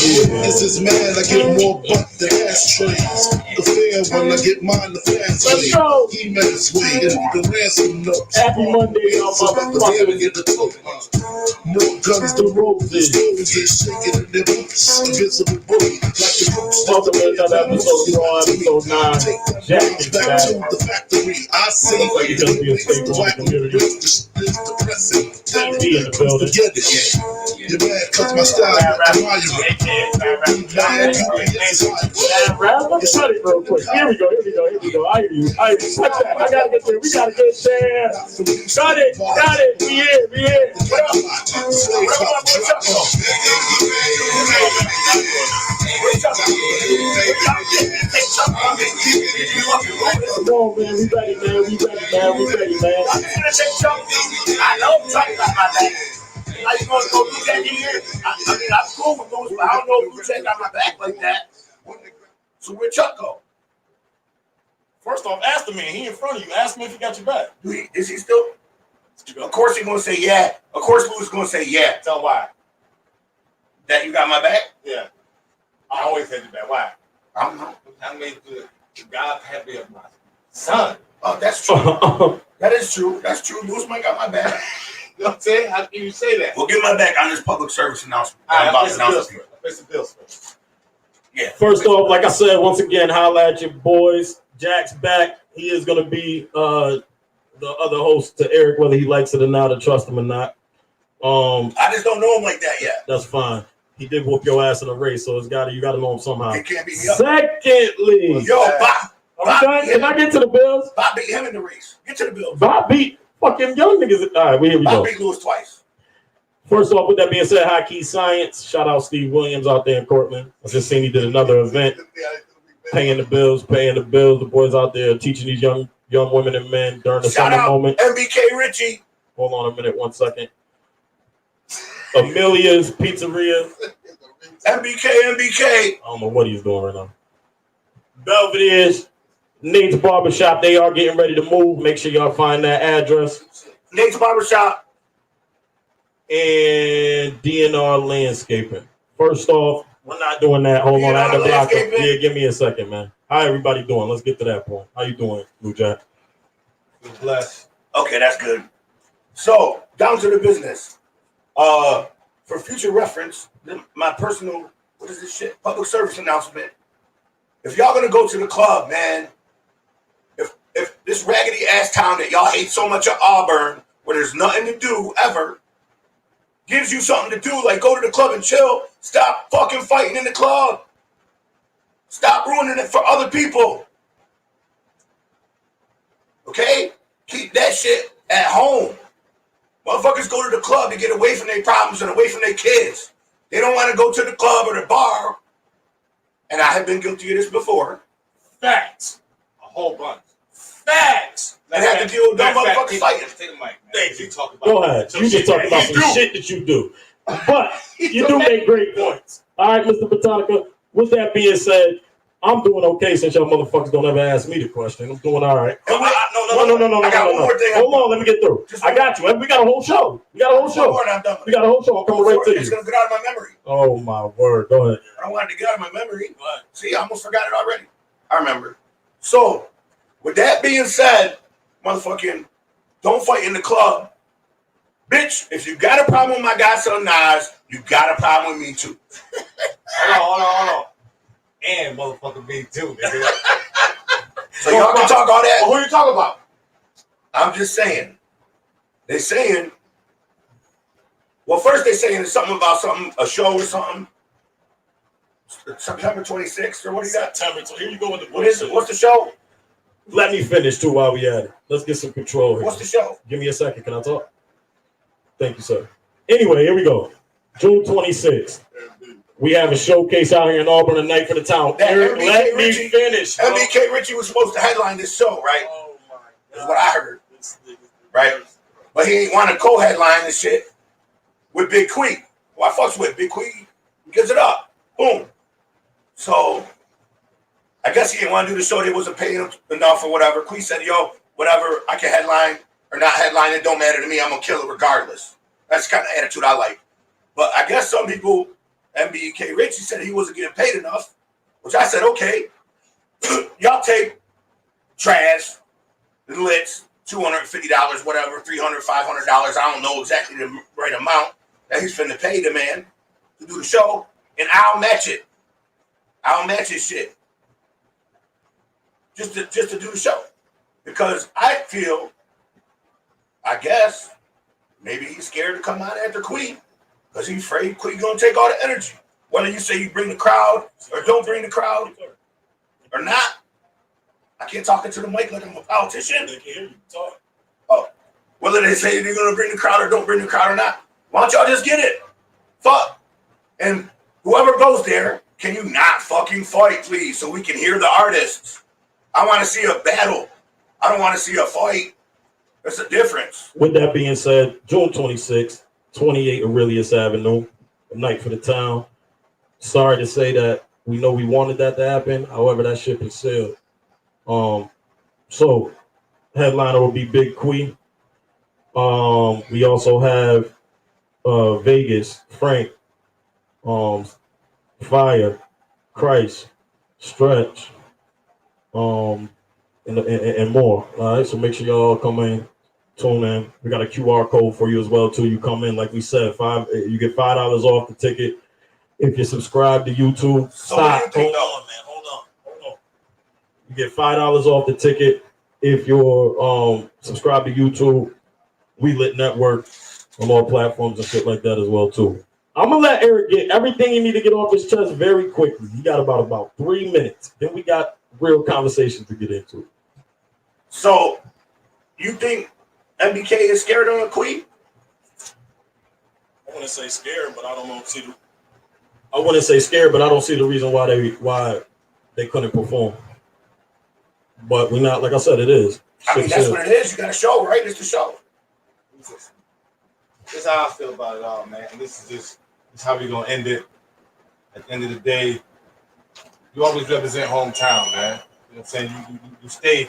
Witness is mad, I get more butt than ashtrays. The fair when I get mine the fast way. He man's way, and the ransom notes. Happy Monday, y'all motherfuckers. Get the token. More guns than roses. Stories is shaking in their boots. Invisible bully, like the boots. Welcome to another episode, episode 9. Jack is back to the factory. I see like it's gonna be a staple in the community. Depressing. Be in the building. You're mad cause my style admire it. R.A.W. Shut it real quick. Here we go. I hear you. Shut that. I gotta get there. We gotta get there. Got it. We here. What up? Come on, man. We ready, man. I know I'm talking about my back. How you gonna go do that here? I mean, I'm cool with those, but I don't know if you check out my back like that. So where Chuck go? First off, ask the man. He in front of you. Ask him if he got your back. Is he still? Of course he's gonna say yeah. Of course Lou's gonna say yeah. Tell him why. That you got my back? Yeah. I always had your back. Why? I don't know. I made the God happy of my son. Oh, that's true. That is true. That's true. Lou's might got my back. You know what I'm saying? How can you say that? We'll get my back on this public service announcement. I'm about to announce it. Place the bills. Yeah. First off, like I said, once again, holla at your boys. Jack's back. He is going to be the other host to Eric, whether he likes it or not, or trust him or not. I just don't know him like that yet. That's fine. He did whoop your ass in a race, so you got to know him somehow. He can't beat me up. Secondly, Bob. Can I get to the Bills? Bob beat him in the race. Get to the Bills. Bob beat fucking young niggas. All right, here we go. Bob beat Lewis twice. First off, with that being said, High Key Science. Shout out Steve Williams out there in Cortland. I just seen he did another event. Paying the bills. The boys out there teaching these young women and men during the summer moment. MBK Richie. Hold on a minute, 1 second. Amelia's Pizzeria. MBK. I don't know what he's doing right now. Belvedere's, Nate's Barbershop. They are getting ready to move. Make sure y'all find that address. Nate's Barbershop. And DNR Landscaping. First off, we're not doing that. Hold on, I had to block up. Yeah, give me a second, man. How everybody doing? Let's get to that point. How you doing, Blue Jack? Bless. Okay, that's good. So, down to the business. For future reference, my personal, what is this shit? Public service announcement. If y'all gonna go to the club, man, if this raggedy ass town that y'all hate so much of Auburn, where there's nothing to do ever, gives you something to do, like go to the club and chill, stop fucking fighting in the club. Stop ruining it for other people. Okay? Keep that shit at home. Motherfuckers go to the club to get away from their problems and away from their kids. They don't want to go to the club or the bar. And I have been guilty of this before. Facts. A whole bunch. Facts. And have to deal with dumb motherfuckers fighting. Take the mic, man. Thanks. You talk about Go ahead. You just talk about some shit that you do. But you do make great points. All right, Mr. Botanica. With that being said, I'm doing okay since y'all motherfuckers don't ever ask me the question. I'm doing all right. No. I got one more thing. Hold on, let me get through. I got you. We got a whole show. We got a whole show. I'm coming right to you. It's going to get out of my memory. Oh, my word. Go ahead. I don't want it to get out of my memory. See, I almost forgot it already. I remember. So, with that being said, motherfucking, don't fight in the club. Bitch, if you got a problem with my godson Nas, you got a problem with me too. Hold on. And motherfucking me too, nigga. So y'all can talk all that. Well, who you talking about? I'm just saying. They saying. Well, first they saying it's something about a show or something. September 26th or what do you got? September. So here you go with the bullshit. What's the show? Let me finish too while we at it. Let's get some control here. What's the show? Give me a second. Can I talk? Thank you, sir. Anyway, here we go. June 26th. We have a showcase out here in Auburn, a night for the town. Eric, let me finish. MBK Richie was supposed to headline this show, right? Oh my God. That's what I heard. Right? But he ain't want to co-headline this shit with Big Quee. Who I fucks with. Big Quee gives it up. Boom. So I guess he didn't want to do the show. They wasn't paying him enough or whatever. Quee said, yo, whatever, I can headline or not headline. It don't matter to me. I'm going to kill it regardless. That's the kind of attitude I like. But I guess some people MBK Rich, he said he wasn't getting paid enough, which I said, okay, y'all take trash and Litz, $250, whatever, $300, $500. I don't know exactly the right amount that he's finna pay the man to do the show, and I'll match it. I'll match his shit just to do the show, because I feel, I guess, maybe he's scared to come out after Queen because he's afraid Queen gonna take all the energy. Whether you say you bring the crowd or don't bring the crowd or not, I can't talk into the mic like I'm a politician. They can hear you talk. Oh, whether they say they're gonna bring the crowd or don't bring the crowd or not, why don't y'all just get it? Fuck. And whoever goes there, can you not fucking fight, please, so we can hear the artists? I want to see a battle. I don't want to see a fight. There's a difference. With that being said, June 26th, 28 Aurelius Avenue, a night for the town. Sorry to say that we know we wanted that to happen. However, that ship is sailed. So headliner will be Big Queen. We also have Vegas, Frank, Fire, Christ, Stretch, and more. All right, so make sure y'all come in, tune in. We got a QR code for you as well too. You come in, like we said, you get $5 off the ticket if you subscribe to YouTube. Stop. Hold on, man. Hold on. You get $5 off the ticket if you're subscribed to YouTube. We Lit Network on all platforms and shit like that as well too. I'm gonna let Eric get everything he need to get off his chest very quickly. He got about 3 minutes. Then we got real conversations to get into. So, you think MBK is scared of a Queen? I want to say scared, but I don't know. I wouldn't say scared, but I don't see the reason why they couldn't perform. But we're not, like I said, it is. I mean, that's what it is. You got a show, right? It's the show. This is how I feel about it all, man. And this is how we're gonna end it. At the end of the day, you always represent hometown, man. You know what I'm saying?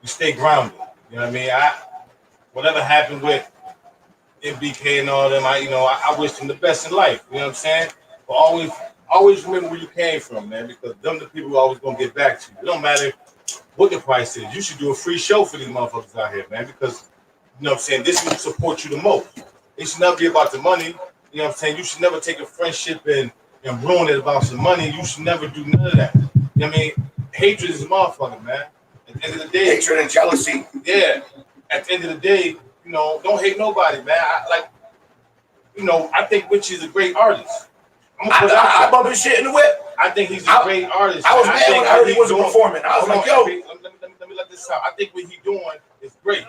You stay grounded. You know what I mean? Whatever happened with MBK and all them, I wish them the best in life. You know what I'm saying? But always remember where you came from, man, because them the people who always gonna get back to you. It don't matter what the price is. You should do a free show for these motherfuckers out here, man, because you know what I'm saying, this will support you the most. It should never be about the money. You know what I'm saying? You should never take a friendship and ruin it about some money. You should never do none of that. You know what I mean? Hatred is a motherfucker, man. At the end of the day, hatred and jealousy. Yeah. At the end of the day, don't hate nobody, man. I think Richie is a great artist. I bump his shit in the whip. I think he's a great artist. I was mad when I heard he wasn't performing. I was like, yo. Let me let this out. I think what he's doing is great.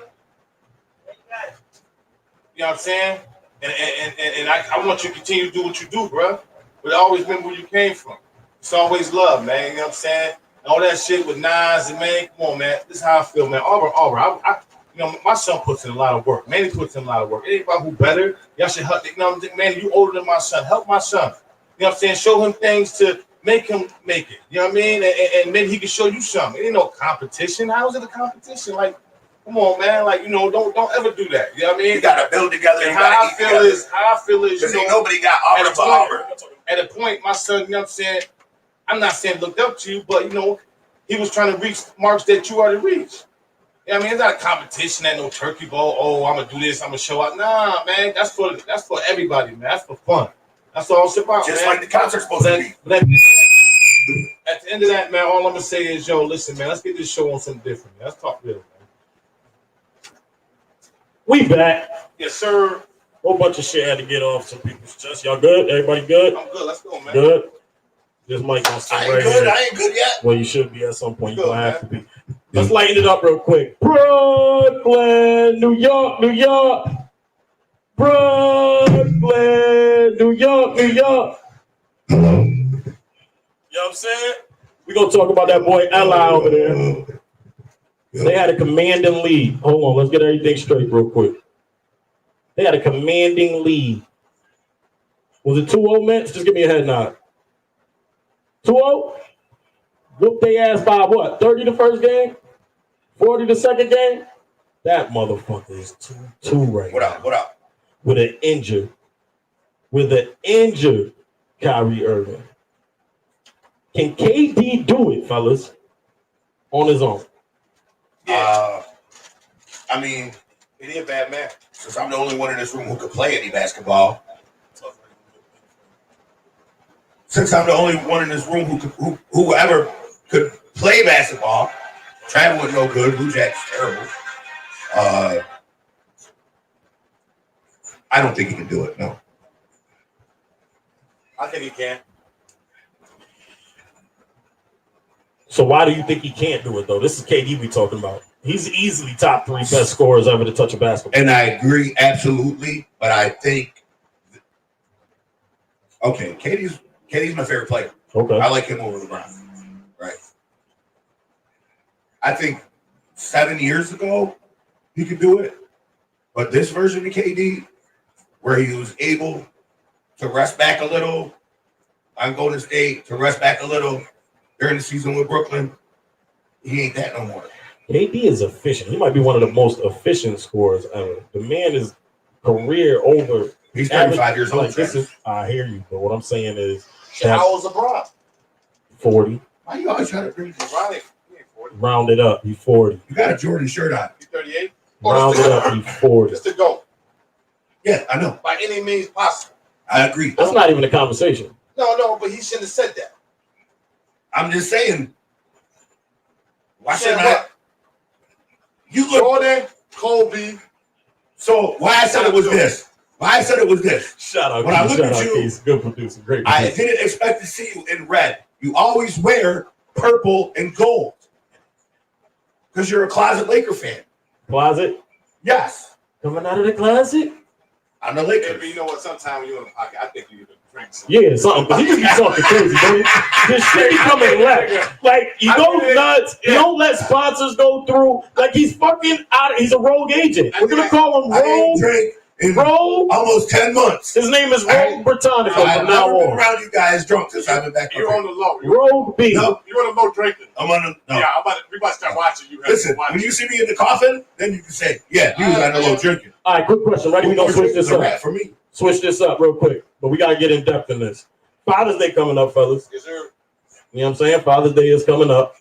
You know what I'm saying? And I want you to continue to do what you do, bro. But always remember where you came from. It's always love, man. You know what I'm saying? All that shit with Nas and man, come on, man. This is how I feel, man. Auburn. My son puts in a lot of work. Manny puts in a lot of work. Anybody who better, y'all should help. Man, you older than my son. Help my son. You know what I'm saying? Show him things to make him make it. You know what I mean? And maybe he can show you something. It ain't no competition. How is it a competition? Like, come on, man. Like, don't ever do that. You know what I mean? You gotta build together. And how I feel is, because nobody got Auburn for Auburn. At a point, my son, you know what I'm saying? I'm not saying looked up to you, but he was trying to reach marks that you already reached. You know what I mean? It's not a competition at no turkey bowl. Oh, I'm gonna do this, I'm gonna show out. Nah, man, that's for everybody, man. That's for fun. That's all it's about. Just man. like the concert's supposed to be. But at the end of that, man, all I'm gonna say is, listen, man, let's get this show on something different, man. Let's talk real, man. We back. Yes, sir. Whole bunch of shit had to get off some people's chest. Y'all good? Everybody good? I'm good. Let's go, man. Good. This mic gonna stay right here. I ain't good yet. Well, you should be at some point. You're gonna have to be. Let's lighten it up real quick. Brooklyn, New York, New York. Brooklyn, New York, New York. You know what I'm saying? We're gonna talk about that boy Ella over there. They had a commanding lead. Hold on, let's get everything straight real quick. They had a commanding lead. Was it 2-0, Mets? Just give me a head nod. 2-0? Whooped their ass by what? 30 the first game? 40 the second game? That motherfucker is 2-2 right now. What up? With an injured Kyrie Irving. Can KD do it, fellas, on his own? I mean, He a bad man. since I'm the only one in this room who could play any basketball, since I'm the only one in this room who ever could play basketball, Trav was no good, Blue Jack's terrible. I don't think he can do it. No. I think he can. So why do you think he can't do it, though? This is KD we talking about. He's easily top 3 best scorers ever to touch a basketball. And I agree absolutely, but I think KD's my favorite player. Okay. I like him over LeBron. Right. I think 7 years ago he could do it. But this version of KD, where he was able to rest back a little on Golden State, to rest back a little during the season with Brooklyn, he ain't that no more. KD is efficient. He might be one of the most efficient scorers ever. The man is career over. He's 35 years old. I hear you, but what I'm saying is How old is LeBron? 40. Why you always trying to bring LeBron ain't 40. Round it up. He's 40. You got a Jordan shirt on. He's 38. Round it up. He's 40. Just to go. Yeah, I know. By any means possible. I agree. That's not even a conversation. No, but he shouldn't have said that. I'm just saying. Why Said should I? what? You look. Jordan, Kobe. So why I said it was this? Why I said it was this? Shout out. When I Keith, look shout at out, you, Keith. Good producer. Great I producer. didn't expect to see you in red. You always wear purple and gold because you're a closet Laker fan. Closet. Yes, Coming out of the closet? I'm the But Lakers. you know what? Sometimes you're in the pocket. I think you can drink something. Yeah, something. Because he just be talking crazy, baby. This shit be coming left. Like, you go nuts. You don't let sponsors go through. Like, he's fucking out. He's a rogue agent. We're going to call him I ain't Rogue. drink in Rogue. almost 10 months. His name is Rogue Britannica I've from now never been on. around you guys drunk since I've been back. You're on the low. Rogue B. No, You're on the low drinking. I'm on the. No. Yeah, we about to start watching you. Listen, when you see me in the coffin, then you can say, yeah, he was on the low drinking. All right, quick question. Ready? We're going to switch this a up. rat for me. Switch this up real quick. But we got to get in depth in this. Father's Day coming up, fellas. Yes, sir. You know what I'm saying? Father's Day is coming up.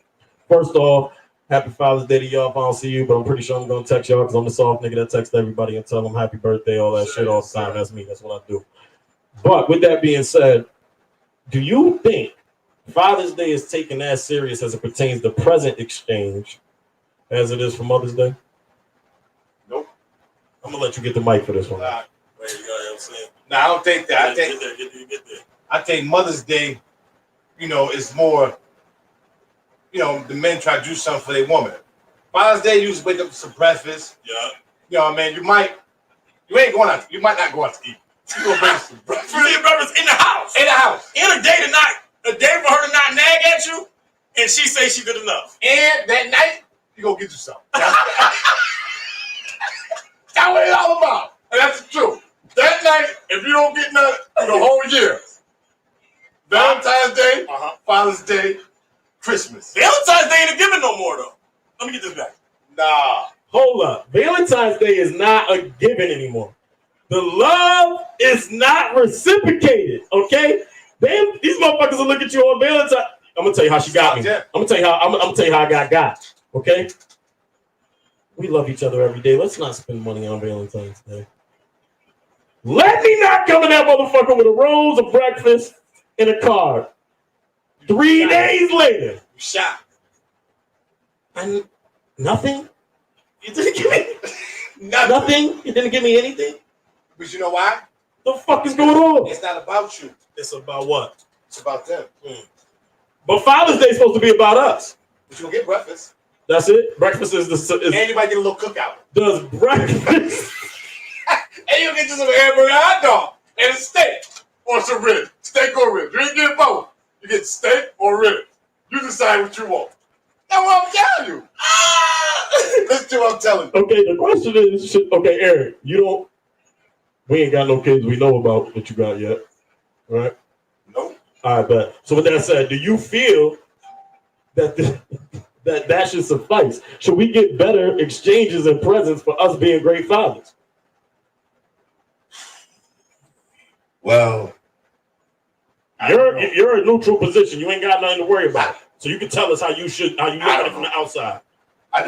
First off, happy Father's Day to y'all if I don't see you, but I'm pretty sure I'm going to text y'all because I'm the soft nigga that texts everybody and tell them happy birthday, all that shit all the time. That's me. That's what I do. But with that being said, do you think Father's Day is taken as serious as it pertains to present exchange as it is for Mother's Day? Nope. I'm going to let you get the mic for this one. Nah, Wait, you know what I'm saying? I don't think that. Get there. I think Mother's Day, is more, the men try to do something for their woman. Father's Day, you just wake up with some breakfast. Yeah. You know what I mean? You might not go out to eat. You gonna bring some breakfast. You see brothers in the house. In the house. In a day tonight. A day for her to not nag at you, and she say she good enough. And that night, you go get you something. That's what it's all about. And that's the truth. That night, if you don't get nothing for the whole year, Valentine's Day, Father's Day, Christmas. Valentine's Day ain't a giving no more though. Let me get this back. Nah. Hold up. Valentine's Day is not a given anymore. The love is not reciprocated, okay? These motherfuckers will look at you on Valentine's. I'm gonna tell you how she got me. I'm gonna tell you how I got. Okay? We love each other every day. Let's not spend money on Valentine's Day. Let me not come in that motherfucker with a rose, a breakfast, and a card. 3 days later. You shot. And nothing? You didn't give me Nothing. You didn't give me anything? But you know why? The fuck is going on? It's not about you. It's about what? It's about them. But Father's Day is supposed to be about us. But you gonna get breakfast. That's it? Breakfast is And you might get a little cookout. does breakfast. And you get you some hamburger hot dog and a steak or some ribs. Steak or ribs. You ain't get both. You get steak or ribs. You decide what you want. That's what I'm telling you. Listen to what I'm telling you. Okay, the question is, okay, Eric, we ain't got no kids we know about that you got yet, right? Nope. All right, bet. So with that said, do you feel that that should suffice? Should we get better exchanges and presents for us being great fathers? Well, You're a neutral position. You ain't got nothing to worry about. So you can tell us how you look at it from the outside. I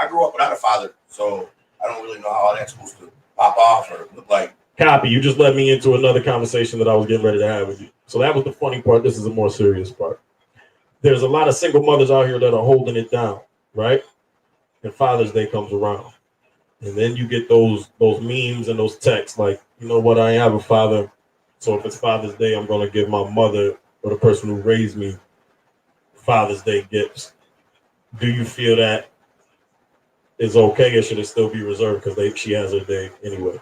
grew up without a father, so I don't really know how that's supposed to pop off or look like. Copy. You just led me into another conversation that I was getting ready to have with you. So that was the funny part. This is a more serious part. There's a lot of single mothers out here that are holding it down, right? And Father's Day comes around. And then you get those memes and those texts like, you know what, I have a father. So if it's Father's Day, I'm going to give my mother or the person who raised me Father's Day gifts. Do you feel that is okay, or should it still be reserved because she has her day anyway?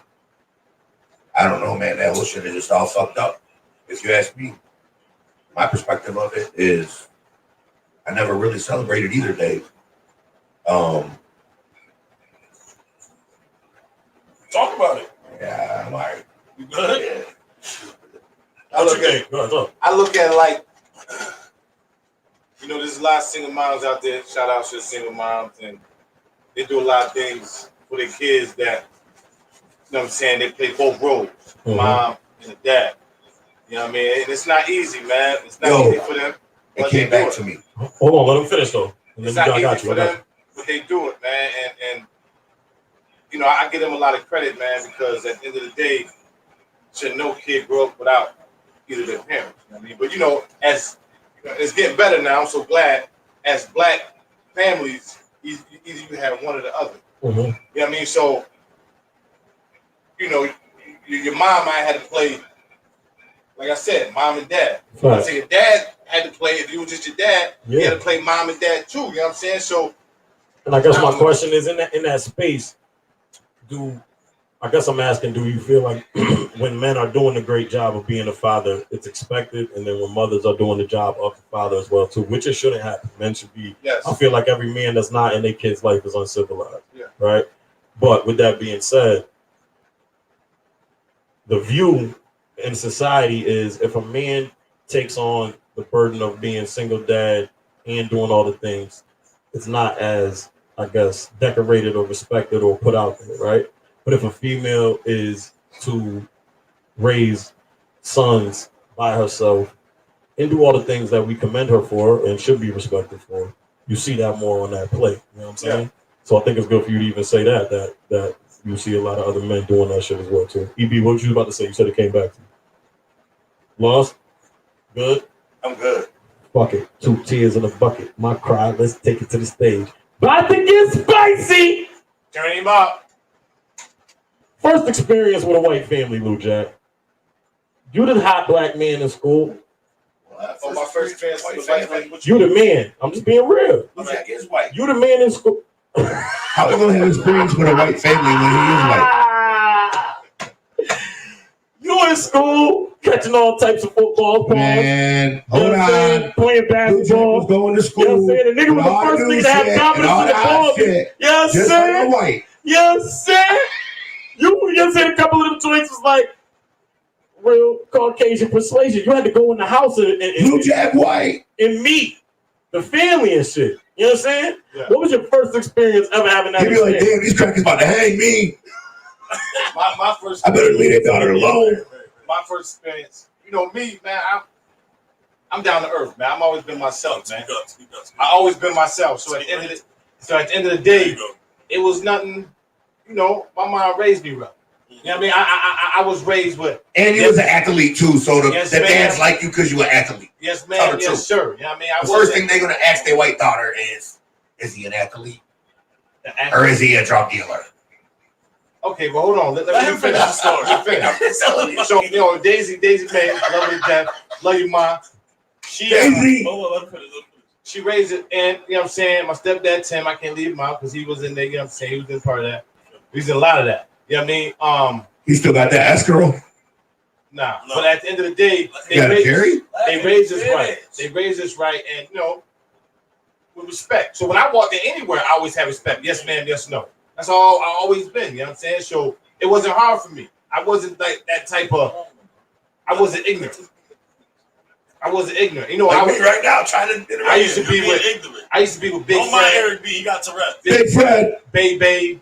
I don't know, man. That whole shit is just all fucked up. If you ask me, my perspective of it is I never really celebrated either day. Talk about it. Yeah, I'm like, You good? yeah. I look at it like, there's a lot of single moms out there. Shout out to the single moms, and they do a lot of things for their kids that, you know what I'm saying, they play both roles, mom and a dad. You know what I mean? And it's not easy, man. It's not easy for them. It came back to me. Hold on, let them finish though. And It's then not I got easy you. for them, but they do it, man. And I give them a lot of credit, man, because at the end of the day, should no kid grow up without either their parents. You know what I mean? But as it's getting better now, I'm so glad. As black families, either you have one or the other. Mm-hmm. You know what I mean? So, your mom might have to play, like I said, mom and dad. Right. I say your dad had to play, if you were just your dad, you had to play mom and dad too. You know what I'm saying? So, and I guess my question is in that space, I'm asking, do you feel like when men are doing a great job of being a father, it's expected, and then when mothers are doing the job of the father as well too, which it shouldn't happen. Men should be. yes. I feel like every man that's not in their kid's life is uncivilized. Yeah. Right. But with that being said, the view in society is if a man takes on the burden of being single dad and doing all the things, it's not as, I guess, decorated or respected or put out there, right? But if a female is to raise sons by herself and do all the things that we commend her for and should be respected for, you see that more on that plate. You know what I'm saying? Yeah. So I think it's good for you to even say that you see a lot of other men doing that shit as well too. EB, what was you about to say? You said it came back to you. Lost? Good? I'm good. Fuck it. 2 tears in a bucket. My cry. Let's take it to the stage. About to get spicy. Turn him up. First experience with a white family, Lou Jack. You the hot black man in school. My first experience with a white family. You the man. I'm just being real. Jack is white. You the man in school. How we gonna have experience with a white family when he is white? You in school catching all types of football balls. Man, hold on. Playing basketball. Was going to school. You know what I'm saying? The nigga was the first nigga to have confidence in the ball. Yes, just sir. like a white. Yes, sir. You said a couple of the joints was like real Caucasian persuasion. You had to go in the house and Blue Jack White and meet the family and shit. You know what I'm saying? Yeah. What was your first experience ever having that? You'd be like, damn, these crackers about to hang me. my first. I better leave their daughter alone. My first experience, me, man. I'm down to earth, man. I've always been myself, man. I always been myself. So at the end of the day, it was nothing. My mom raised me right. You know what I mean? I was raised with. And you was an athlete too, so the dads like you because you were an athlete. Yes, man. Yes, sir. You know what I mean? The first thing they're gonna ask their white daughter is he an athlete? Or is he a drug dealer? Okay, but hold on. Let me finish the story. So, Daisy, man, love her to death. Love you, Mom. Daisy. She raised it, and you know what I'm saying? My stepdad, Tim, I can't leave him out because he was in there, you know what I'm saying? He was in part of that. He was in a lot of that. You know what I mean? He still got that escrow? Nah. No. But at the end of the day, they raised us right. They raised us right, and with respect. So when I walked in anywhere, I always have respect. Yes, ma'am, yes, no. That's all I always been, you know what I'm saying? So it wasn't hard for me. I wasn't like that type of, I wasn't ignorant. You know, like I was right now trying to. I used to be with Big Don't Fred. mind Eric B. He got Tourette. Big Fred. Babe.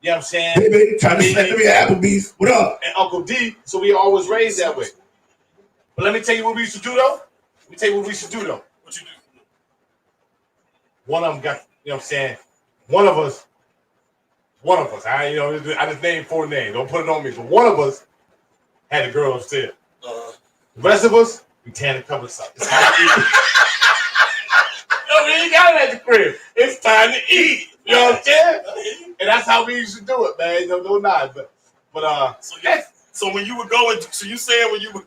You know what I'm saying? Baby, trying to send me Applebee's. What up? And Uncle D. So we always raised that way. But let me tell you what we used to do though. What you do? One of them got, you know what I'm saying? One of us, I just named 4 names. Don't put it on me. But one of us had a girl upstairs. The rest of us, we tan the covers up. You got it at the crib. It's time to eat. You know what I'm saying? And that's how we used to do it, man. No nod. But So when you were going, so you saying when you were,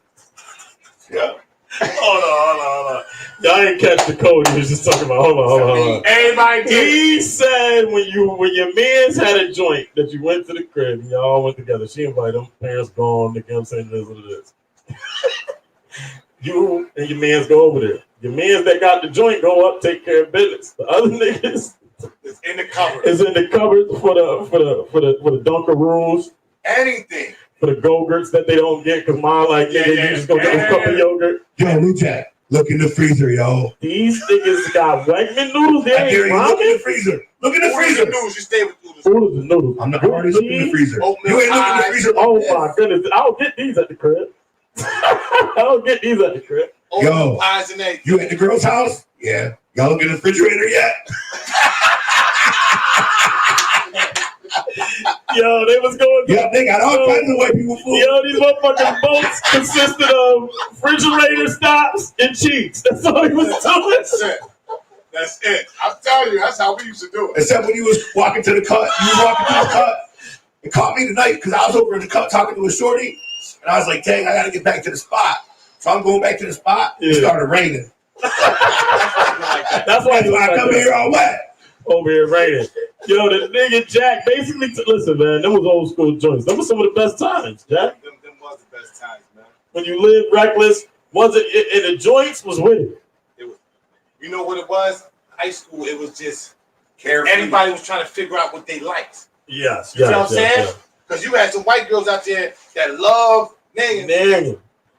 Yeah. hold on. Y'all ain't catch the code. He was just talking about. Hold on. everybody did. He said when your man's had a joint that you went to the crib and y'all went together. She invited them. Parents gone. You know what I'm saying? It is what it is. You and your man's go over there. Your man's that got the joint go up, take care of business. The other niggas It's in the cupboard. is in the cupboard for the Dunkaroos, Anything. for the Go-Gurts that they don't get because mom like nigga, you just gonna get a cup of yogurt. Yo, Lou Jack, look in the freezer, yo. These niggas got Wegman noodles. They I dare ain't you, look in ramen. the freezer. Look in the freezer. Noodles, you stay with noodles. Noodles is noodles. I'm not already looking in the freezer. Oatmeal You ain't looking in the pie. freezer. Oh my goodness, I don't get these at the crib. I don't get these at the crib. Oatmeal pies and eggs. You at the girl's house? Yeah. Y'all look in the refrigerator yet? Yo, they was going. Yeah, they got all kinds of white people food. Yo, these motherfucking boats consisted of refrigerator stops and cheeks. That's all he was doing. That's it. I'm telling you, that's how we used to do it. Except when you was walking to the cut. You was walking to the cut. It caught me tonight because I was over in the cut talking to a shorty. And I was like, dang, I got to get back to the spot. So I'm going back to the spot. It started raining. That's why I come here all wet. Over here raining. Yo, the nigga Jack basically listen, man. Them was old school joints. Them was some of the best times, Jack. Them was the best times, man. When you lived reckless, was it? And the joints was with it. It was. You know what it was? High school. It was just Carefree. everybody was trying to figure out what they liked. Yes, You know what I'm saying? Because you had some white girls out there that love niggas, Nigga,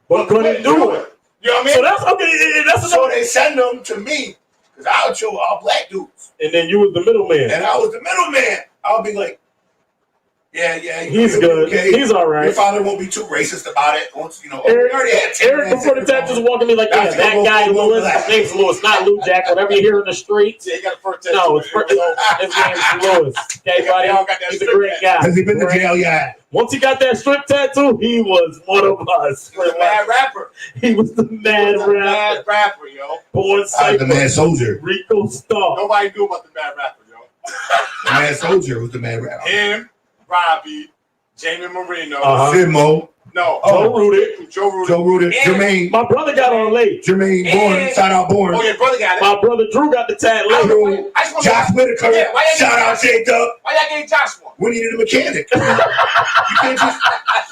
but couldn't do it. You know what I mean? So that's okay. That's So another. they send them to me because I would show all black dudes. And then you was the middleman. And I was the middleman. I'll be like, yeah, He's good. Okay. He's all right. Your father won't be too racist about it. Once we Eric, already had 10 Eric before the tap just walking me like, yeah, that guy Lewis. His name's Lewis, not Lou Jack. Whatever you hear in the streets. Yeah, he got a first tattoo. No, his name's Lewis. Okay, buddy. He's a great guy. Has he been to jail yet? Once he got that strip tattoo, he was one of us. He was a mad rapper. He was the mad rapper. Mad rapper, yo. Born I was the mad soldier. Rico Star. Nobody knew about the mad rapper, yo. The mad soldier was the mad rapper. Him, Robbie, Jamie Marino. Fimo. No. Joe Rudick. Joe Rudick. Joe Rudick. And- Jermaine. My brother got on late. Jermaine Bourne. And- Shout out Bourne. Oh, your brother got it. My brother Drew got the tat late. Drew. I just want Josh Whitaker. Yeah, why you Shout out J-Dub. Why y'all getting Josh one? We needed a mechanic. You can't just,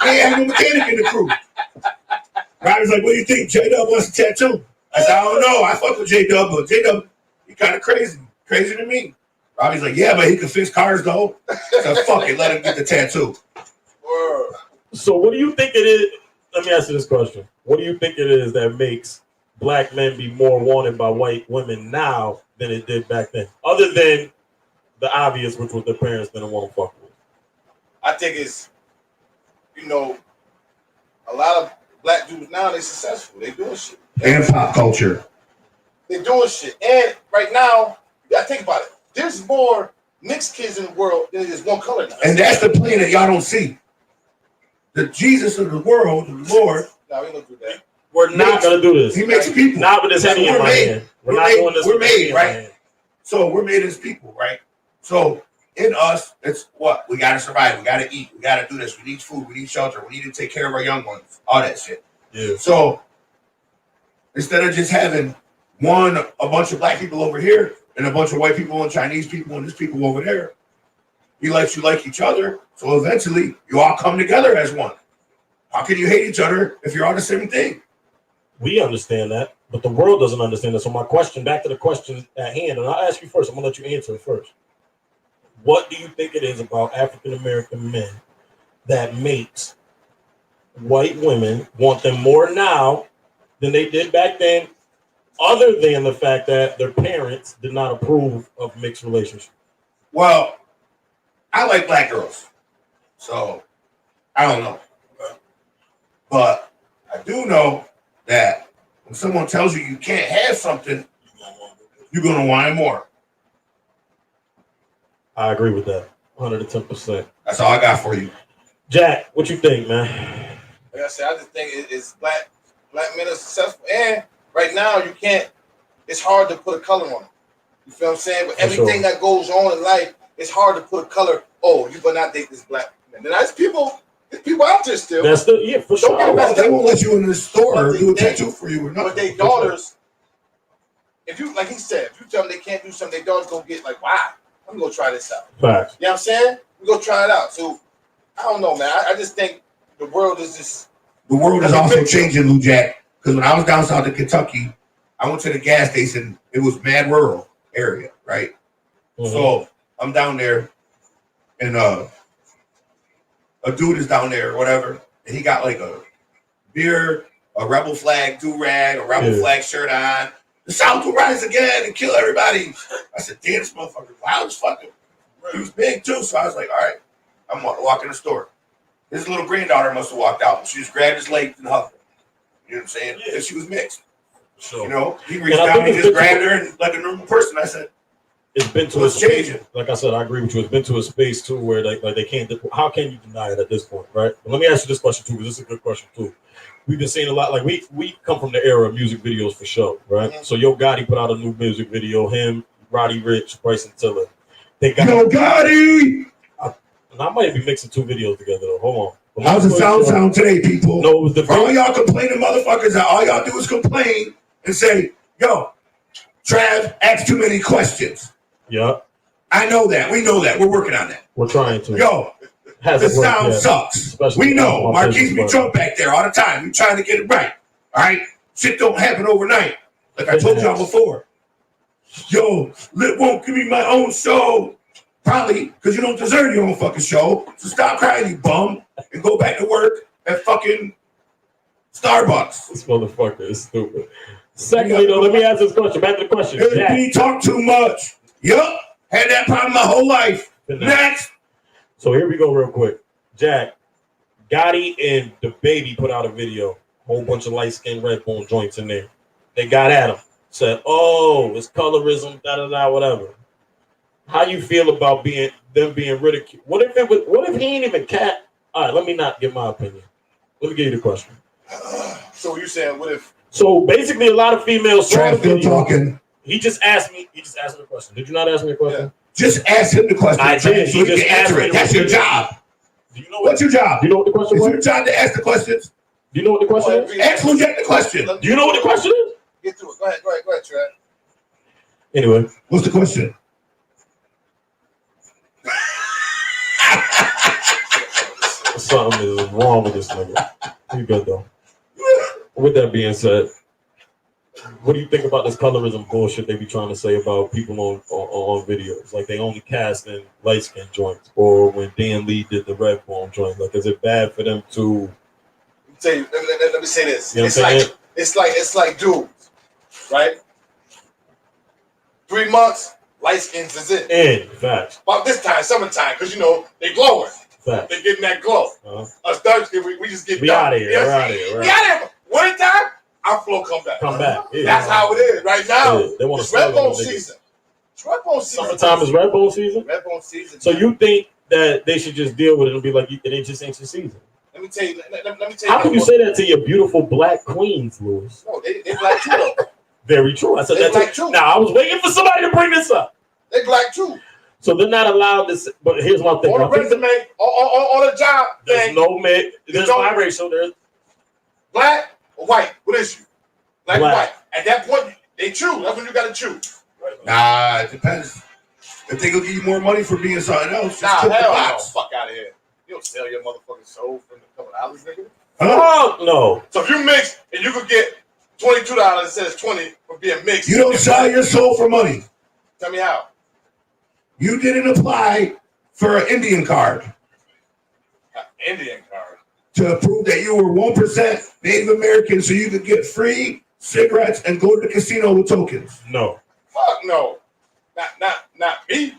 we ain't have no mechanic in the crew. Robbie's like, what do you think? J-Dub wants a tattoo. I said, I don't know. I fuck with J-Dub, but J-Dub, he kind of crazy. Crazier than me. Robbie's like, yeah, but he can fix cars, though. So fuck it, let him get the tattoo. Word. So what do you think it is? Let me ask you this question. What do you think it is that makes black men be more wanted by white women now than it did back then? Other than the obvious, which was their parents didn't want to fuck with. I think it's, a lot of black dudes now, they successful. They doing shit. And pop culture. They doing shit. And right now, you gotta think about it. There's more mixed kids in the world than there's one color now. And that's the plan that y'all don't see. The Jesus of the world, the Lord, No, we don't do that. We're not going to do this. he makes people. Not with this Like, Henny in we're my made- hand. We're we're not made- doing this we're with this Henny made, in my right? hand. So we're made as people, right? So in us, it's what? We got to survive. We got to eat. We got to do this. We need food. We need shelter. We need to take care of our young ones. All that shit. Yeah. So instead of just having a bunch of black people over here and a bunch of white people and Chinese people and this people over there, he lets you like each other. So eventually you all come together as one. How can you hate each other if you're all the same thing? We understand that, but the world doesn't understand that. So my question, back to the question at hand, and I'll ask you first. I'm going to let you answer it first. What do you think it is about African-American men that makes white women want them more now than they did back then, other than the fact that their parents did not approve of mixed relationships? Well, I like black girls. So I don't know. But I do know that when someone tells you you can't have something, you're gonna want it more. I agree with that, 110%. That's all I got for you. Jack, what you think, man? Like I said, I just think it's black men are successful, and right now you can't. It's hard to put a color on it. You feel what I'm saying? But everything that goes on in life, it's hard to put a color. Oh, you better not date this black man. And there's people out there still. That's the for sure. They won't let you in the store or do a tattoo for you or nothing. But their daughters, if you like he said, if you tell them they can't do something, their daughters gonna get like, wow, I'm gonna try this out. Facts. You know what I'm saying? We go try it out. So I don't know, man. I just think the world is just. The world is also changing, Lou Jack. Because when I was down south in Kentucky, I went to the gas station. It was mad rural area, right? Mm-hmm. So I'm down there, and a dude is down there or whatever, and he got like a beer, a rebel flag do-rag, a rebel flag shirt on. The South will rise again and kill everybody. I said, damn, this motherfucker loud as fucking. He was big too, so I was like, all right, I'm walking the store. His little granddaughter must have walked out. She just grabbed his legs and hugged him. You know what I'm saying? Yeah. She was mixed. Sure. You know, he reached down and just grabbed her and like a normal person. I said, it's been to a space. Like I said, I agree with you. It's been to a space too where like they can't. How can you deny it at this point, right? But let me ask you this question too, because this is a good question too. We've been seeing a lot. Like we come from the era of music videos for sure, right? Mm-hmm. So Yo Gotti put out a new music video. Him, Roddy Ricch, Bryson Tiller. They got Yo Gotti. And I might be mixing two videos together though. Hold on. How's the sound today, people? No, it was the for all y'all complaining motherfuckers, that all y'all do is complain and say, yo, Trav asked too many questions. Yeah. I know that. We know that. We're working on that. We're trying to. Yo, the sound sucks. We know. Marquise be drunk back there all the time. We trying to get it right. All right? Shit don't happen overnight. Like I told y'all before. Yo, Lit won't give me my own show. Probably because you don't deserve your own fucking show. So stop crying, you bum, and go back to work at fucking Starbucks. This motherfucker is stupid. Secondly, though, let me ask this question. Back to the question. He talk too much. Yup. Had that problem my whole life. Next. So here we go real quick. Jack, Gotti and the Baby put out a video. Whole bunch of light-skinned Redbone joints in there. They got at him. Said, oh, it's colorism, da-da-da, whatever. How you feel about them being ridiculed? What if he ain't even cat? All right, let me not give my opinion. Let me give you the question. So you saying what if? So basically, a lot of females. Still talking. He just asked me. He just asked me a question. Did you not ask me a question? Yeah. Just ask him the question. I did. So he can answer it. That's your job. Do you know what's your job? Do you know what the question was? It's your job to ask the questions. Do you know what the question is? Ask Lou Jack the question. Do you know what the question is? Get through it. Go ahead, Trey. Anyway, what's the question? Something is wrong with this nigga. You good though. With that being said, what do you think about this colorism bullshit they be trying to say about people on videos? Like they only cast in light skin joints, or when Dan Lee did the Redbone joint. Like, is it bad for them to? Let me say this. You know it's like dudes, right? 3 months, light skins is it. And facts. About this time, summertime, because they glowing. Fact. They getting that glow. Us dark skin, we just get we out of here. We're out of here. We out of here. Winter time, our flow come back. Yeah. That's how it is right now. Yeah. They want it's Redbone season. It's Redbone season. Summertime is Redbone season. Redbone season. So you think that they should just deal with it and be like, it ain't just ain't your season? Let me tell you. How can you say that to your beautiful black queens, Louis? No, they black too though. Very true. I said they that black too. Now I was waiting for somebody to bring this up. They black too. So they're not allowed to. But here's one thing. On the resume, on the job. There's no mix. There's biracial. There's black or white. What is you? Black or white. At that point, they choose. That's when you got to choose. Nah, it depends. If they gonna give you more money for being something else, nah, hell no. Fuck out of here. You don't sell your motherfucking soul for a couple dollars, nigga. Huh? No. So if you mix and you could get $22 instead of $20 for being mixed, you don't sell your soul for money. Tell me how. You didn't apply for an Indian card. Indian card. To prove that you were 1% Native American so you could get free cigarettes and go to the casino with tokens. No. Fuck no. Not me.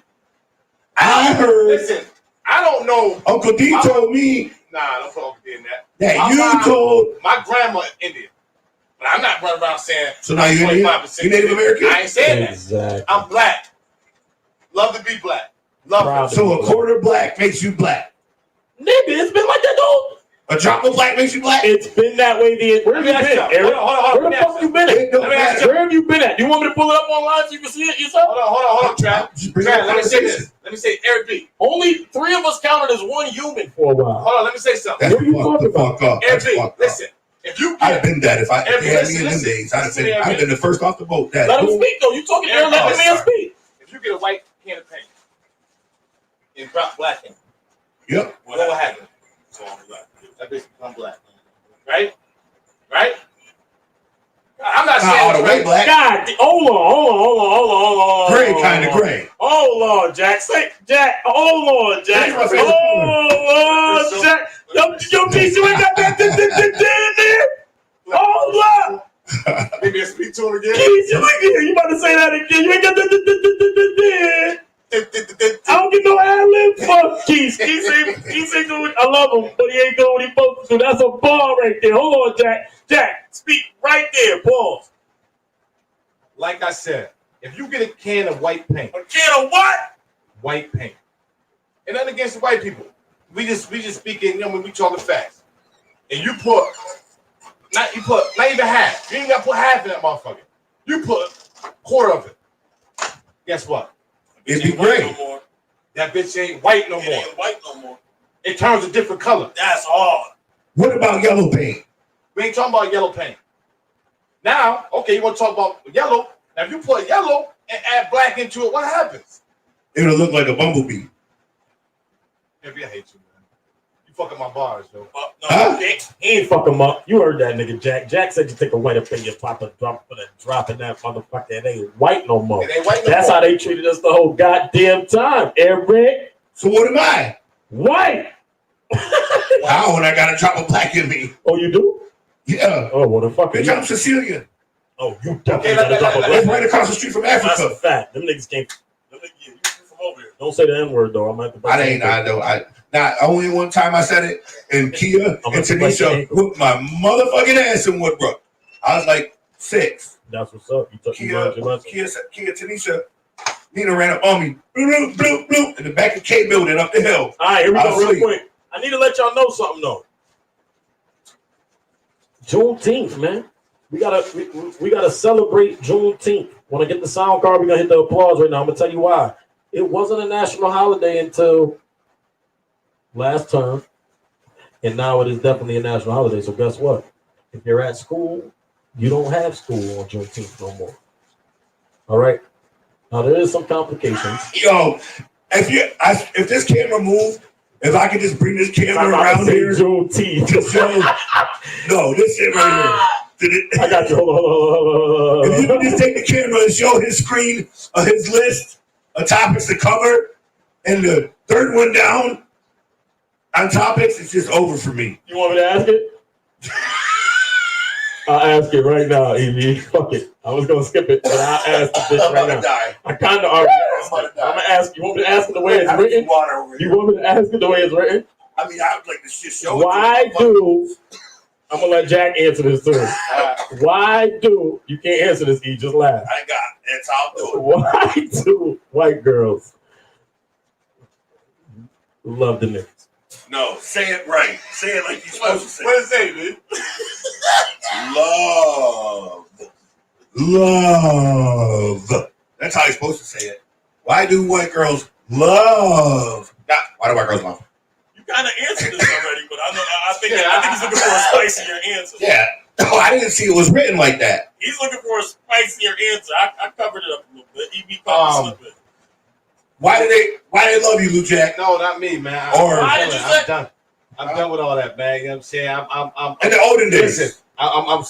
I heard. Listen, I don't know. Uncle D told me. Nah, don't put Uncle D in that. That you told. My grandma Indian. But I'm not running around saying So now you're 25%. you Native American? I ain't saying Exactly. that. I'm black. Love to be black. Love it. So a quarter black makes you black. Nigga, it's been like that, though. A drop of black makes you black. It's been that way. Where have you been, Eric? Where the fuck you been at? Where have you been at? You want me to pull it up online so you can see it yourself? Hold on, Trav. Let me say this. Let me say, Eric B. Only 3 of us counted as one human for a while. Hold on, let me say something. That's the fuck up. Eric B, listen. If you I'd have been that if they had me in them listen, days. I'd have been the first off the boat. Let him speak, though. You talking there, let the man speak. If you get a white can of paint and drop black in, Yep. what will happen? That bitch become black. Right? Right? I'm not saying all the way black. God, hold on. Gray, kind of gray. Oh Lord, Jack. Jack. Oh Lord, Jack. Oh Lord, Jack. Yo, Keith, you ain't got that in there. Oh Lord. Maybe I speak to him again. Keith, you about to say that again? You ain't got that. I don't get no ad-lib. Fuck Keith. Keith ain't doing. I love him, but he ain't doing what he supposed to do. That's a ball right there. Hold on, Jack. Jack, speak right there. Pause. Like I said, if you get a can of white paint. A can of what? White paint. And nothing against the white people. We just speaking, when we talking facts. And you put not even half. You ain't gotta put half in that motherfucker. You put a quarter of it. Guess what? It'd be gray. No that bitch ain't white no it more. ain't white no more. It turns a different color. That's hard. What about yellow paint? We ain't talking about yellow paint. Now, okay, you want to talk about yellow. Now, if you put yellow and add black into it, what happens? It'll look like a bumblebee. Maybe I hate you, man. You fucking my bars, yo. No, Huh? He ain't fuck him up. You heard that nigga, Jack. Jack said you take a white up in your pop a drop in that motherfucker. It ain't white no more. It ain't white no That's more. how they treated us the whole goddamn time. Eric, So what am I? white. How when I got a drop of black in me? Oh, you do? Yeah. Oh, what the fuck? Bitch, I'm Sicilian. Oh, you definitely Okay, got a drop of It's black. right across the street from That's a Africa. fact. Them niggas can't. you from over here. Don't say the N word though. I'm at the. I know. Not only one time I said it, and Kia and Tanisha whooped my motherfucking ass in Woodbrook. I was like 6. That's what's up. You took Kia, Tanisha, Nina ran up on me, bloop, bloop, bloop, in the back of K building up the hill. All right, here we I go. was Real asleep. quick. I need to let y'all know something though. Juneteenth, man. We gotta celebrate Juneteenth. When I get the sound card, we're gonna hit the applause right now. I'm gonna tell you why. It wasn't a national holiday until last term, and now it is definitely a national holiday. So guess what? If you're at school, you don't have school on Juneteenth no more. All right. Now there is some complications. Yo, if this camera moved, if I could just bring this camera I'm about to around say here, Juneteenth. to show, no, this shit right here. I got you. Hold If you on. can just take the camera and show his screen, his list of topics to cover, and the third one down on topics, it's just over for me. You want me to ask it? I'll ask it right now, Evie. Fuck it. I was gonna skip it, but I'll ask the bitch right now. Die. I kind of already asked it. I'm gonna ask. You want me to ask it the way it's written? Water over You here. want me to ask it the way it's written? I mean, I would like to just show Why do? I'm gonna let Jack answer this too. Why do you can't answer this? E, just laugh. I got that's how I'll do it. Why do white girls love the niggas? No, say it right. Say it like you're supposed to say. What does it say, man? Love. That's how you're supposed to say it. Why do white girls love? Why do white girls love? You kind of answered this already, but I think he's looking for a spicier answer. Yeah. Oh, I didn't see it was written like that. He's looking for a spicier answer. I covered it up a little bit. EB covered a little bit. Why do they love you, Lou Jack? No, not me, man. I'm done. I'm done with all that, man. You know what I'm saying? I'm In the olden days. Listen, I'm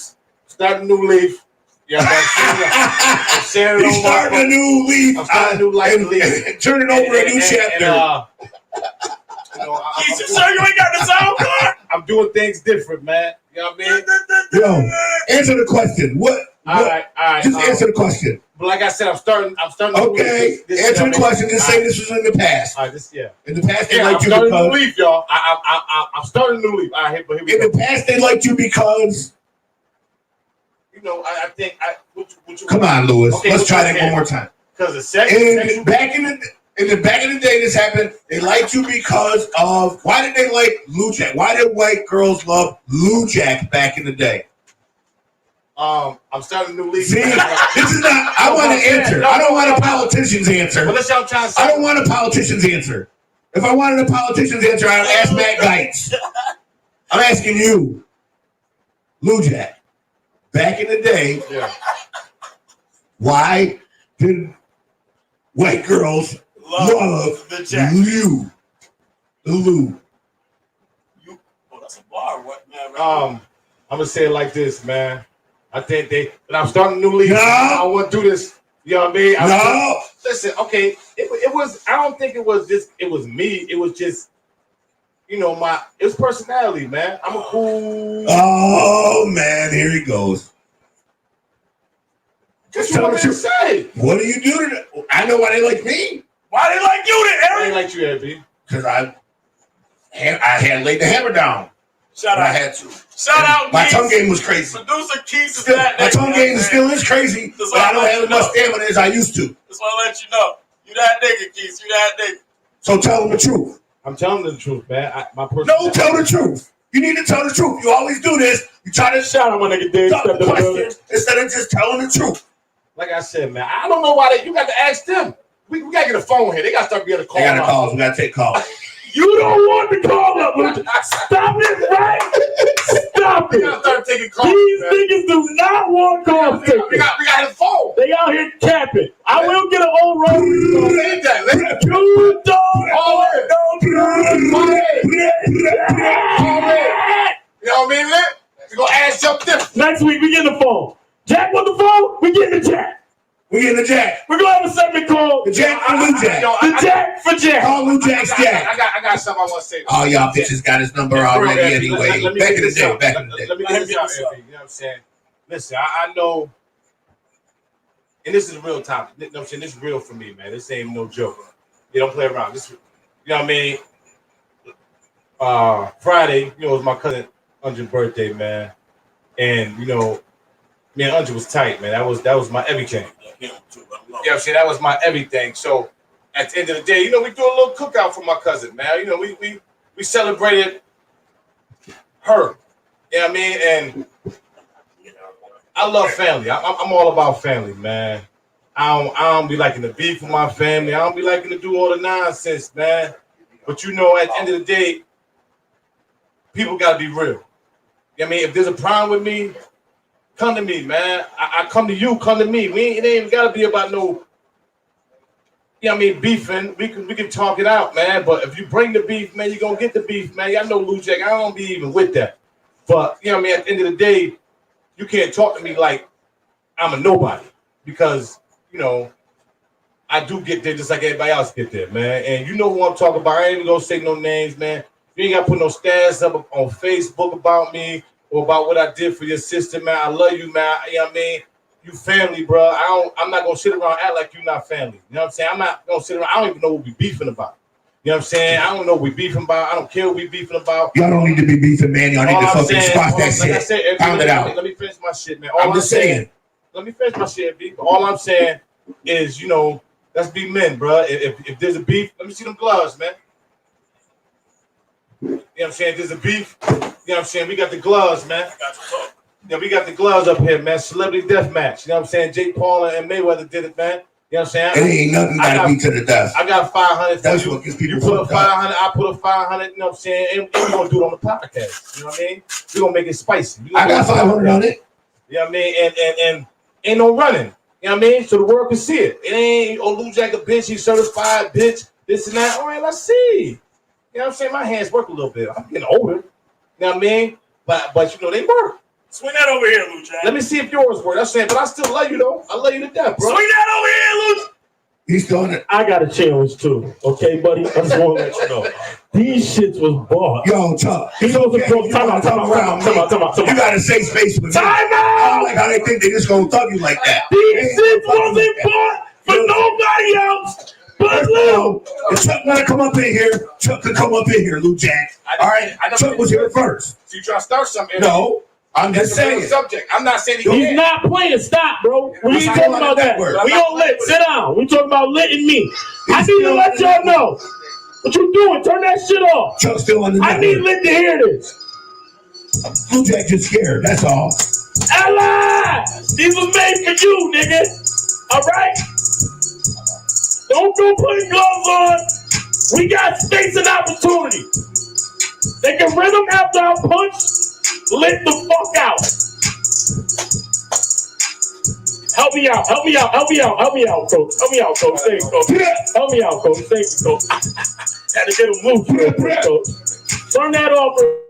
starting a new leaf. Yeah, I'm sharing He's starting a new leaf. I'm starting a new life leaf. And turning over a new chapter. You sure you ain't got the sound card? I'm doing things different, man. You know what I mean? Yo, answer the question. What? All right. Just answer the question. But like I said, I'm starting. Okay, answer the question. Just say this was in the past. All right, In the past, they I'm liked you starting a new because. leaf, y'all. I'm starting a new leaf. All right, but here we In go. the past, they liked you because. know, I think Come on, Lewis. Okay, let's try that one more time. Because the sex. Back in the day, this happened. They liked you because of why did they like Lou Jack? Why did white girls love Lou Jack back in the day? I'm starting a new league. See, this is not. I want an answer. I don't want a politician's answer. But that's what I'm trying to say. I don't want a politician's answer. If I wanted a politician's answer, I'd ask Matt Gaetz. I'm asking you, Lou Jack. Back in the day, why did white girls love the Jack? Lou? Oh, that's a bar. What, man? I'm gonna say it like this, man. I think but I'm starting a new league. No. I want to do this. You know what I mean? No. Listen, okay. It was. I don't think it was just. It was me. It was just. You know, it was personality, man. I'm a cool. Oh man, here he goes. Just what you say. What do you do to them? I know why they like me. Why they like you then, I Eric? ain't like you, Abby. Because I had laid the hammer down. Shout I out. had to. Shout out, My Keith. tongue game was crazy. Producer Keith is Still, that my nigga, tongue you know game what I'm still is crazy, That's but why I don't I have let enough you know. stamina as I used to. Just want to let you know. You that nigga, Keith. You that nigga. So tell them the truth. I'm telling the truth, man. My No, tell the truth. You need to tell the truth. You always do this. You try to Shout out my nigga Dave. stop Step the to the building. questions instead of just telling the truth. Like I said, man, I don't know why you got to ask them. We got to get a phone here. They got to start being able to call. They got to out. call. We got to take calls. You don't want to call up. Stop it, right? Stop We it. got to start taking calls. These man. niggas do not want calls We taken. got his phone. They out here capping. I will get an old road. Leave that. Let it You don't Call it. Call it. You know what I mean, Lit? You gonna ask something different. Next week, we get the phone. Jack want the phone? We get the Jack. We getting the Jack. We're going to have a segment called The Jack for Lou Jack. The Jack for Jack. Call Lou Jack's Jack. I got something I want to say. Oh, y'all bitches got his number already anyway. Let me Back get in the this day. out. Back in the day. Let me get this out, Effie. You know what I'm saying? Listen, I know, and this is real time. You know what I'm saying? This is real for me, man. This ain't no joke. You don't play around. This, you know what I mean? Friday, you know, it was my cousin Unj's birthday, man. And, you know, me and Unj was tight, man. That was my everything. You know what I'm saying? That was my everything. So at the end of the day, you know, we do a little cookout for my cousin, man. You know, we celebrated her. You know what I mean? And I love family. I'm all about family, man. I don't be liking to beef with my family. I don't be liking to do all the nonsense, man. But you know, at the end of the day, people gotta be real. You know what I mean? If there's a problem with me, come to me, man. I come to you, come to me. It ain't even gotta be about no, you know what I mean, beefing. We can talk it out, man. But if you bring the beef, man, you're gonna get the beef, man. Y'all know Lou Jack, I don't be even with that. But you know what I mean, at the end of the day, you can't talk to me like I'm a nobody. Because, you know, I do get there just like everybody else get there, man. And you know who I'm talking about. I ain't even gonna say no names, man. You ain't gotta put no stats up on Facebook about me or about what I did for your sister, man. I love you, man. You know what I mean? You family, bro. I'm not gonna sit around and act like you not family. You know what I'm saying? I'm not gonna sit around. I don't even know what we beefing about. You know what I'm saying? I don't know what we beefing about. I don't care what we beefing about. Y'all don't need to be beefing, man. Y'all need to fucking squash that like I shit. said, Pound it out. Let me finish my shit, man. I'm just saying. Let me finish my shit, B. But all I'm saying is, you know, let's be men, bro. If there's a beef, let me see them gloves, man. You know what I'm saying? If there's a beef, you know what I'm saying? We got the gloves, man. Yeah, we got the gloves up here, man. Celebrity death match. You know what I'm saying? Jake Paul and Mayweather did it, man. You know what I'm saying? It ain't nothing gotta be to the death. I got 500 for That's you. what gets people You put a fucked up. 500, I put a 500, you know what I'm saying? And we're gonna do it on the podcast. You know what I mean? We're gonna make it spicy. I got 500 on it. You know what I mean? And ain't no running. You know what I mean? So the world can see it. It ain't, oh, Lou Jack a bitch, he's certified, bitch, this and that. All right, let's see. You know what I'm saying? My hands work a little bit. I'm getting older. You know what I mean? But you know, they work. Swing that over here, Lou Jack. Let me see if yours work. I'm saying, but I still love you, though. I love you to death, bro. Swing that over here, Lou. He's doing it. I got a challenge too, okay, buddy? I just want to let you know. These shits was bought. Yo, Tuck. These was a pro. Time out. You gotta say space with me. Time I out. don't like how they think they just gonna thug you like that. These shits wasn't bought for nobody else but Lou. If Chuck wanna come up in here, Chuck can come up in here, Lou Jack. All right? Chuck was here first. So you trying to start something? No. I'm just That's a real saying. subject. I'm not saying he He's can't. not playing. Stop, bro. We We're ain't still talking on about the that. network. We on lit. Sit down. We talking about lit and me. I need to still let on the y'all know. What you doing? Turn that shit off. Chuck's still on the I need network. lit to hear this. Blue Jack just scared. That's all. Ally! These was made for you, nigga. Alright? Don't go putting gloves on. We got space and opportunity. They can run them after I punch. Lit the fuck out. Help me out, help me out, help me out, help me out, coach. Help me out, coach. Thank you, coach. Help me out, coach. Thank you, coach. Had to get him loose, coach. Turn that off.